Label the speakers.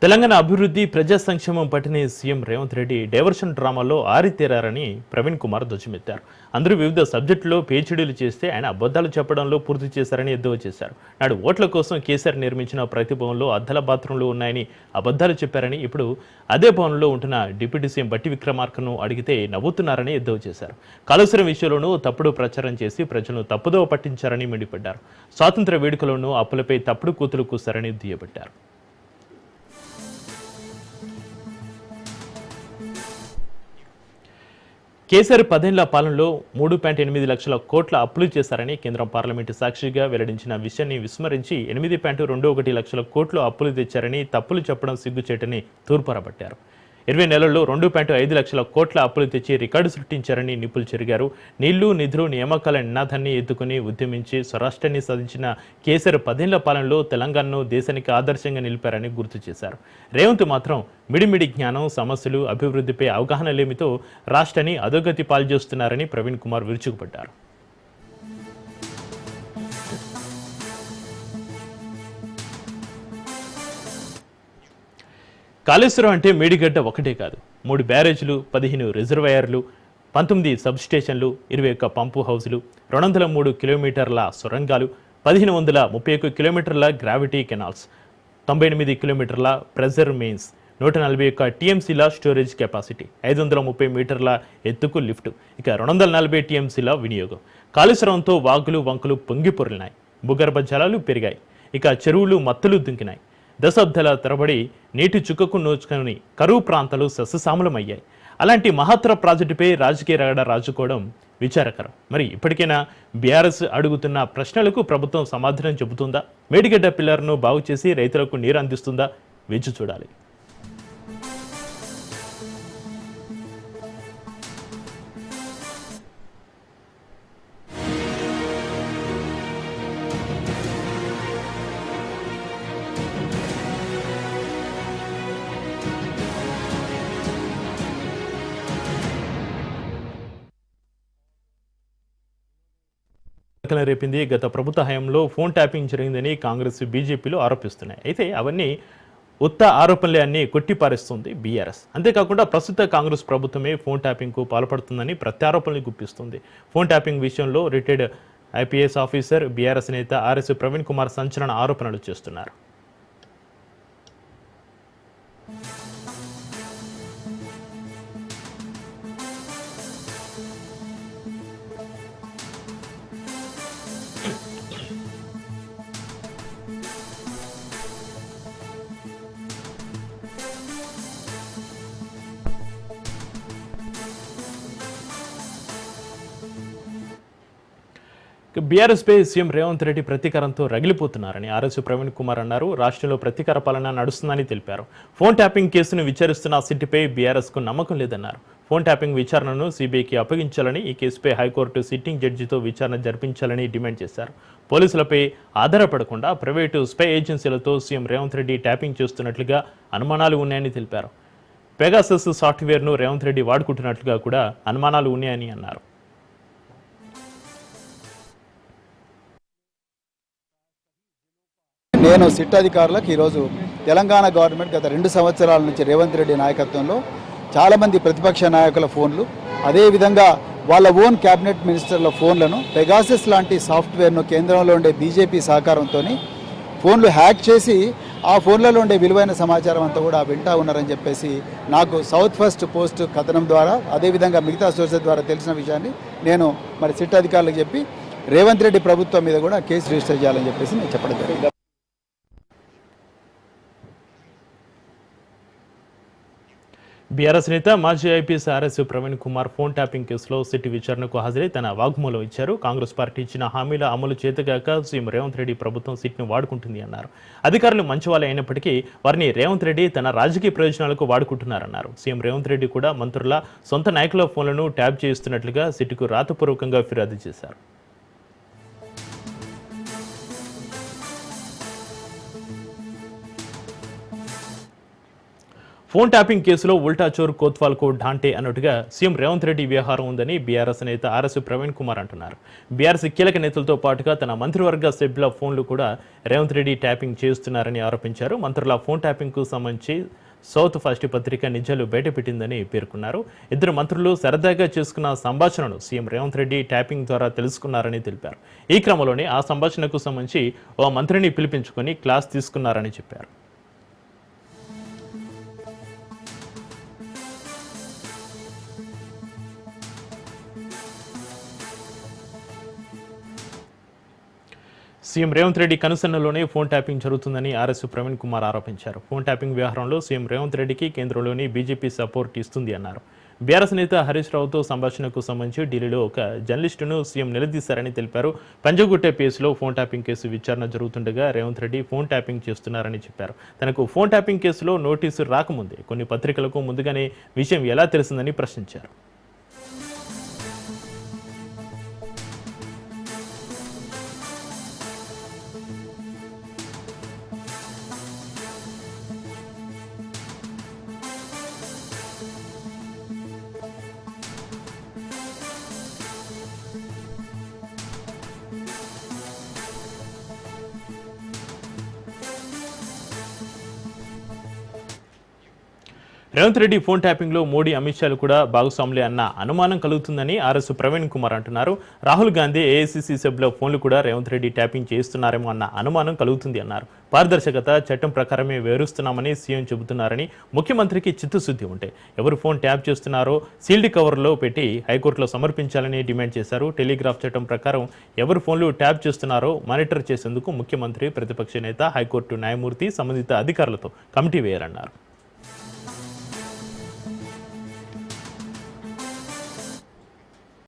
Speaker 1: తెలంగాణ అభివృద్ధి ప్రజా సంక్షేమం పట్టిన సీఎం రేవంత్ రెడ్డి డైవర్షన్ డ్రామాలో ఆరితేరారని ప్రవీణ్ కుమార్ ధ్వజమెత్తారు. అందరూ వివిధ సబ్జెక్టుల్లో పీహెచ్డీలు చేస్తే ఆయన అబద్ధాలు చెప్పడంలో పూర్తి చేశారని ఎద్దేవా చేశారు. నాడు ఓట్ల కోసం కేసీఆర్ నిర్మించిన ప్రతి భవన్లో అద్దల బాత్రూంలు ఉన్నాయని అబద్ధాలు చెప్పారని, ఇప్పుడు అదే భవన్లో ఉంటున్న డిప్యూటీ సీఎం బట్టి విక్రమార్కను అడిగితే నవ్వుతున్నారని ఎద్దేవా చేశారు. కాళేశ్వరం విషయంలోనూ తప్పుడు ప్రచారం చేసి ప్రజలను తప్పుదోవ పట్టించారని మండిపడ్డారు. స్వాతంత్ర వేడుకలోనూ అప్పులపై తప్పుడు కూతులు కూశారని దుయ్యబట్టారు. కేసీఆర్ 10 ఏళ్ల పాలనలో 3.8 లక్షల కోట్ల అప్పులు చేశారని కేంద్రం పార్లమెంటు సాక్షిగా వెల్లడించిన విషయాన్ని విస్మరించి 8.21 లక్షల కోట్లు అప్పులు తెచ్చారని, తప్పులు చెప్పడం సిగ్గుచేటని తూర్పారబట్టారు. 20 నెలల్లో 2.5 లక్షల కోట్ల అప్పులు తెచ్చి రికార్డు సృష్టించారని నిప్పులు చెరిగారు. నీళ్లు నిధులు నియామకాల నినాదాన్ని ఎత్తుకుని ఉద్యమించి స్వరాష్ట్రాన్ని సాధించిన కేసీఆర్ 10 ఏళ్ల పాలనలో తెలంగాణను దేశానికి ఆదర్శంగా నిలిపారని గుర్తు చేశారు. రేవంత్ మాత్రం మిడిమిడి జ్ఞానం, సమస్యలు, అభివృద్ధిపై అవగాహన లేమితో రాష్ట్రాన్ని అధోగతి పాల్చేస్తున్నారని ప్రవీణ్ కుమార్ విరుచుకుపడ్డారు. కాళేశ్వరం అంటే మేడిగడ్డ ఒకటే కాదు, 3 బ్యారేజ్లు, 15 రిజర్వాయర్లు, 19 సబ్స్టేషన్లు, 21 పంపు హౌజులు, 203 కిలోమీటర్ల సొరంగాలు, 1531 కిలోమీటర్ల గ్రావిటీ కెనాల్స్, 98 కిలోమీటర్ల ప్రెజర్ మెయిన్స్, 141 టీఎంసీల స్టోరేజ్ కెపాసిటీ, 530 మీటర్ల ఎత్తుకు లిఫ్ట్, ఇక 240 టీఎంసీల వినియోగం. కాళేశ్వరంతో వాగులు వంకలు పొంగి పొర్లినాయి, భూగర్భ జలాలు పెరిగాయి, ఇక చెరువులు మత్తులు దుంకినాయి. దశాబ్దాల తరబడి నీటి చుక్కకు నోచుకొని కరువు ప్రాంతాలు సస్యశ్యామలమయ్యాయి. అలాంటి మహత్తర ప్రాజెక్టుపై రాజకీయ రగడ రాజుకోవడం విచారకరం. మరి ఇప్పటికైనా బీఆర్ఎస్ అడుగుతున్న ప్రశ్నలకు ప్రభుత్వం సమాధానం చెబుతుందా? మేడిగడ్డ పిల్లర్ను బాగు చేసి రైతులకు నీరు అందిస్తుందా? వేచి చూడాలి. రేపింది. గత ప్రభుత్వ హయాంలో ఫోన్ ట్యాపింగ్ జరిగిందని కాంగ్రెస్, బీజేపీలు ఆరోపిస్తున్నాయి. అయితే అవన్నీ ఉత్త ఆరోపణలే అన్ని కొట్టిపారేస్తుంది బీఆర్ఎస్. అంతేకాకుండా ప్రస్తుత కాంగ్రెస్ ప్రభుత్వమే ఫోన్ ట్యాపింగ్కు పాల్పడుతుందని ప్రత్యారోపణలు గుప్పిస్తుంది. ఫోన్ ట్యాపింగ్ విషయంలో రిటైర్డ్ ఐపీఎస్ ఆఫీసర్, బీఆర్ఎస్ నేత ఆర్ఎస్ ప్రవీణ్ కుమార్ సంచలన ఆరోపణలు చేస్తున్నారు. బీఆర్ఎస్పై సీఎం రేవంత్ రెడ్డి ప్రతీకారంతో రగిలిపోతున్నారని ఆర్ఎస్ ప్రవీణ్ కుమార్ అన్నారు. రాష్ట్రంలో ప్రతీకార పాలన నడుస్తుందని తెలిపారు. ఫోన్ ట్యాపింగ్ కేసును విచారిస్తున్న సిట్టిపై బీఆర్ఎస్కు నమ్మకం లేదన్నారు. ఫోన్ ట్యాపింగ్ విచారణను సీబీఐకి అప్పగించాలని, ఈ కేసుపై హైకోర్టు సిట్టింగ్ జడ్జితో విచారణ జరిపించాలని డిమాండ్ చేశారు. పోలీసులపై ఆధారపడకుండా ప్రైవేటు స్పై ఏజెన్సీలతో సీఎం రేవంత్ రెడ్డి ట్యాపింగ్ చేస్తున్నట్లుగా అనుమానాలు ఉన్నాయని తెలిపారు. పెగాసస్ సాఫ్ట్వేర్ను రేవంత్ రెడ్డి వాడుకుంటున్నట్లుగా కూడా అనుమానాలు ఉన్నాయని అన్నారు.
Speaker 2: నేను సిట్ అధికారులకు ఈరోజు తెలంగాణ గవర్నమెంట్ గత 2 సంవత్సరాల నుంచి రేవంత్ రెడ్డి నాయకత్వంలో చాలామంది ప్రతిపక్ష నాయకుల ఫోన్లు, అదేవిధంగా వాళ్ళ ఓన్ క్యాబినెట్ మినిస్టర్ల ఫోన్లను పెగాసస్ లాంటి సాఫ్ట్వేర్ను కేంద్రంలో ఉండే బీజేపీ సహకారంతో ఫోన్లు హ్యాక్ చేసి ఆ ఫోన్లలో ఉండే విలువైన సమాచారం అంతా కూడా వింటా ఉన్నారని చెప్పేసి నాకు సౌత్ ఫస్ట్ పోస్ట్ కథనం ద్వారా, అదేవిధంగా మిగతా సోర్సెస్ ద్వారా తెలిసిన విషయాన్ని నేను మరి సిట్ అధికారులకు చెప్పి రేవంత్ రెడ్డి ప్రభుత్వం మీద కూడా కేసు రిజిస్టర్ చేయాలని చెప్పేసి నేను చెప్పడం జరిగింది.
Speaker 1: బీఆర్ఎస్ నేత మాజీ IPS RS Praveen Kumar phone tapping కేసులో సిట్ విచారణకు హాజరై తన వాగ్మూలం ఇచ్చారు. కాంగ్రెస్ పార్టీ ఇచ్చిన హామీల అమలు చేతగాక సీఎం రేవంత్ రెడ్డి ప్రభుత్వం సిట్ను వాడుకుంటుంది అన్నారు. అధికారులు మంచివాళ్ళే అయినప్పటికీ వారిని రేవంత్ రెడ్డి తన రాజకీయ ప్రయోజనాలకు వాడుకుంటున్నారన్నారు. సీఎం రేవంత్ రెడ్డి కూడా మంత్రుల సొంత నాయకుల ఫోన్లను ట్యాప్ చేయిస్తున్నట్లుగా సిట్కు రాతపూర్వకంగా ఫిర్యాదు చేశారు. ఫోన్ ట్యాపింగ్ కేసులో ఉల్టా చోర్ కోత్వాల్కు ఢాంటే అన్నట్టుగా సీఎం రేవంత్ రెడ్డి వ్యవహారం ఉందని బీఆర్ఎస్ నేత ఆర్ఎస్ ప్రవీణ్ కుమార్ అంటున్నారు. బీఆర్ఎస్ కీలక నేతలతో పాటుగా తన మంత్రివర్గ సభ్యుల ఫోన్లు కూడా రేవంత్ రెడ్డి ట్యాపింగ్ చేస్తున్నారని ఆరోపించారు. మంత్రుల ఫోన్ ట్యాపింగ్కు సంబంధించి సౌత్ ఫస్ట్ పత్రిక నిజాలు బయటపెట్టిందని పేర్కొన్నారు. ఇద్దరు మంత్రులు సరదాగా చేసుకున్న సంభాషణను సీఎం రేవంత్ రెడ్డి ట్యాపింగ్ ద్వారా తెలుసుకున్నారని తెలిపారు. ఈ క్రమంలోనే ఆ సంభాషణకు సంబంధించి ఓ మంత్రిని పిలిపించుకొని క్లాస్ తీసుకున్నారని చెప్పారు. సీఎం రేవంత్ రెడ్డి కనుసన్నలోనే ఫోన్ ట్యాపింగ్ జరుగుతుందని ఆర్ఎస్ ప్రవీణ్ కుమార్ ఆరోపించారు. ఫోన్ ట్యాపింగ్ వ్యవహారంలో సీఎం రేవంత్ రెడ్డికి కేంద్రంలోని బీజేపీ సపోర్ట్ ఇస్తుంది అన్నారు. బీఆర్ఎస్ నేత హరీష్ రావుతో సంభాషణకు సంబంధించి ఢిల్లీలో ఒక జర్నలిస్టును సీఎం నిలదీశారని తెలిపారు. పంజగుట్ట కేసులో ఫోన్ ట్యాపింగ్ కేసు విచారణ జరుగుతుండగా రేవంత్ రెడ్డి ఫోన్ ట్యాపింగ్ చేస్తున్నారని చెప్పారు. తనకు ఫోన్ ట్యాపింగ్ కేసులో నోటీసు రాకముందే కొన్ని పత్రికలకు ముందుగానే విషయం ఎలా తెలిసిందని ప్రశ్నించారు. రేవంత్ రెడ్డి ఫోన్ ట్యాపింగ్లో మోడీ అమిత్ షాలు కూడా భాగస్వాములే అన్న అనుమానం కలుగుతుందని ఆర్ఎస్ ప్రవీణ్ కుమార్ అంటున్నారు. రాహుల్ గాంధీ ఏఐసీసీ సభ్యుల ఫోన్లు కూడా రేవంత్ రెడ్డి ట్యాపింగ్ చేస్తున్నారేమో అన్న అనుమానం కలుగుతుంది అన్నారు. పారదర్శకత చట్టం ప్రకారమే వివరిస్తున్నామని సీఎం చెబుతున్నారని, ముఖ్యమంత్రికి చిత్తశుద్ధి ఉంటే ఎవరు ఫోన్ ట్యాప్ చేస్తున్నారో సీల్డ్ కవర్లో పెట్టి హైకోర్టులో సమర్పించాలని డిమాండ్ చేశారు. టెలిగ్రాఫ్ చట్టం ప్రకారం ఎవరు ఫోన్లు ట్యాప్ చేస్తున్నారో మానిటర్ చేసేందుకు ముఖ్యమంత్రి, ప్రతిపక్ష నేత, హైకోర్టు న్యాయమూర్తి, సంబంధిత అధికారులతో కమిటీ వేయాలన్నారు.